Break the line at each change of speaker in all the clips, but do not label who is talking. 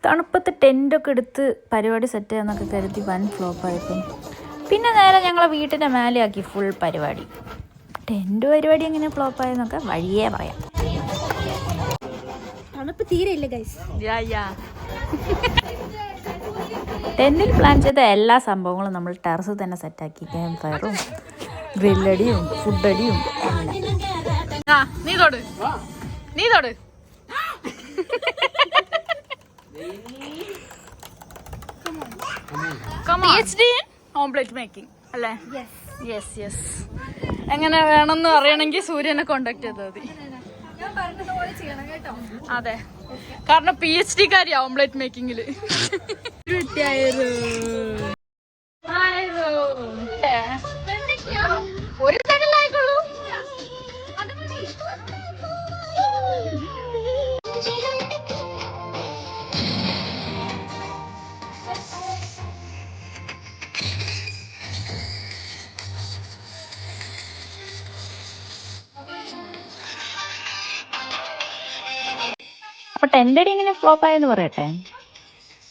തണുപ്പത്ത് ടെൻ്റൊക്കെ എടുത്ത് പരിപാടി സെറ്റ് ചെയ്യാന്നൊക്കെ കരുതി വൻ ഫ്ലോപ്പായപ്പം പിന്നെ നേരെ ഞങ്ങളെ വീട്ടിൻ്റെ മേലെയാക്കി ഫുൾ പരിപാടി. ടെൻ്റ് പരിപാടി എങ്ങനെ ഫ്ലോപ്പായെന്നൊക്കെ വഴിയേ പറയാം.
തണുപ്പ് തീരെയില്ല ഗൈസ്.
ടെൻറ്റിൽ പ്ലാൻ ചെയ്ത എല്ലാ സംഭവങ്ങളും നമ്മൾ ടെറസിൽ തന്നെ സെറ്റാക്കി. ക്യാമ്പ് ഫയറും ഗ്രില്ലടിയും ഫുഡടിയും എല്ലാം.
നീ തൊട് PhD in ഓംപ്ലേറ്റ് മേക്കിംഗ് അല്ലേ? Yes yes. എങ്ങനെ വേണമെന്ന് അറിയണമെങ്കിൽ സൂര്യനെ കോണ്ടാക്ട് ചെയ്താൽ മതി. അതെ, കാരണം PhD കാരി ഓംപ്ലേറ്റ് മേക്കിങ്ങില്. ഒരു തടലായിക്കോളൂ.
അപ്പോൾ ടെൻ്റടി ഇങ്ങനെ ഫ്ലോപ്പായെന്ന് പറയട്ടെ.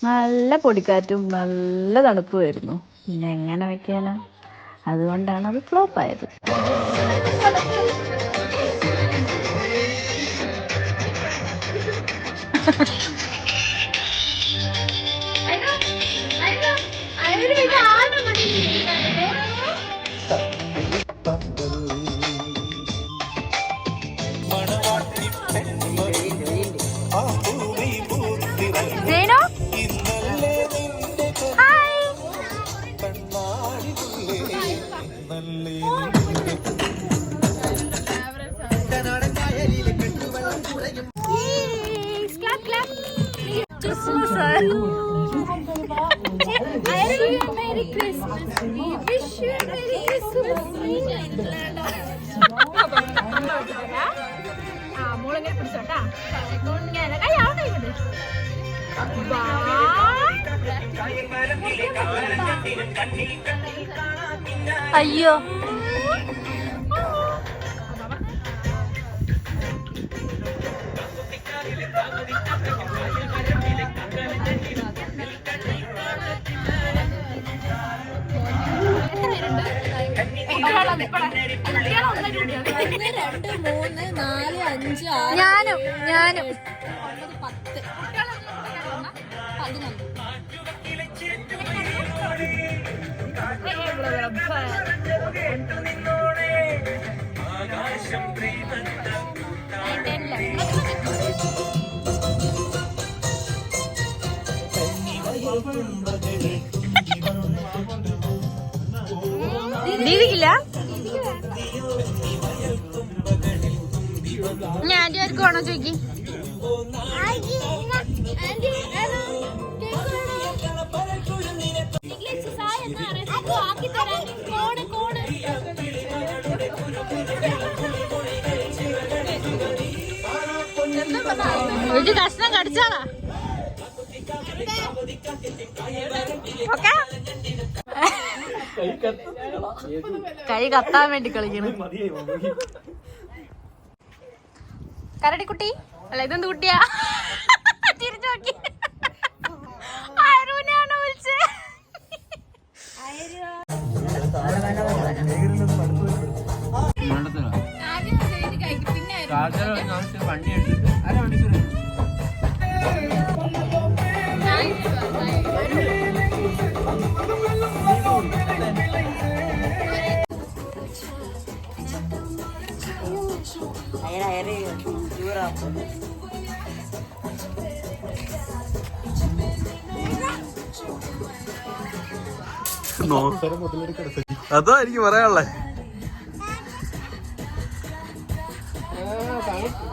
നല്ല പൊടിക്കാറ്റും നല്ല തണുപ്പുമായിരുന്നു. പിന്നെ എങ്ങനെ വയ്ക്കാനാ? അതുകൊണ്ടാണ് അത് ഫ്ലോപ്പായത്. അയ്യോ,
ഞാനും ദീദിക്കില്ല. ഞാൻ ആന്റി ആർക്ക് വേണോ ചോദിക്കി? ഒരു കഷ്ണം കടിച്ചാളാ. കൈ കത്താൻ വേണ്ടി കളിക്കണം. കരടിക്കുട്ടി അല്ല, ഇതെന്ത് കുട്ടിയാ? തിരിച്ചു നോക്കി. ആരൂനാണോ വിളിച്ചേ?
അതോ എനിക്ക് പറയാനുള്ളേ.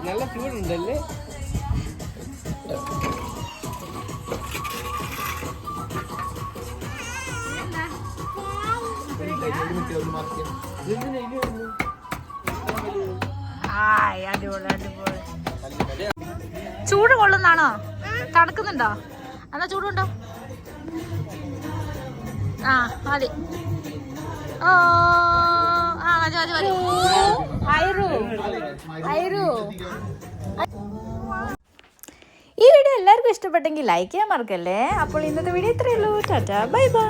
നല്ല ചൂടുണ്ടല്ലേ?
ചൂട് കൊള്ളുന്നാണോ? തണുക്കുന്നുണ്ടോ? എന്നാ ചൂടുണ്ടോ? ആ മതി. ഓ ആ മതി മതി മതി.
ഈ വീഡിയോ എല്ലാവർക്കും ഇഷ്ടപ്പെട്ടെങ്കിൽ ലൈക്ക് ചെയ്യാൻ മറക്കല്ലേ. അപ്പോൾ ഇന്നത്തെ വീഡിയോ ഇത്രയേ ഉള്ളൂ. Tata bye bye.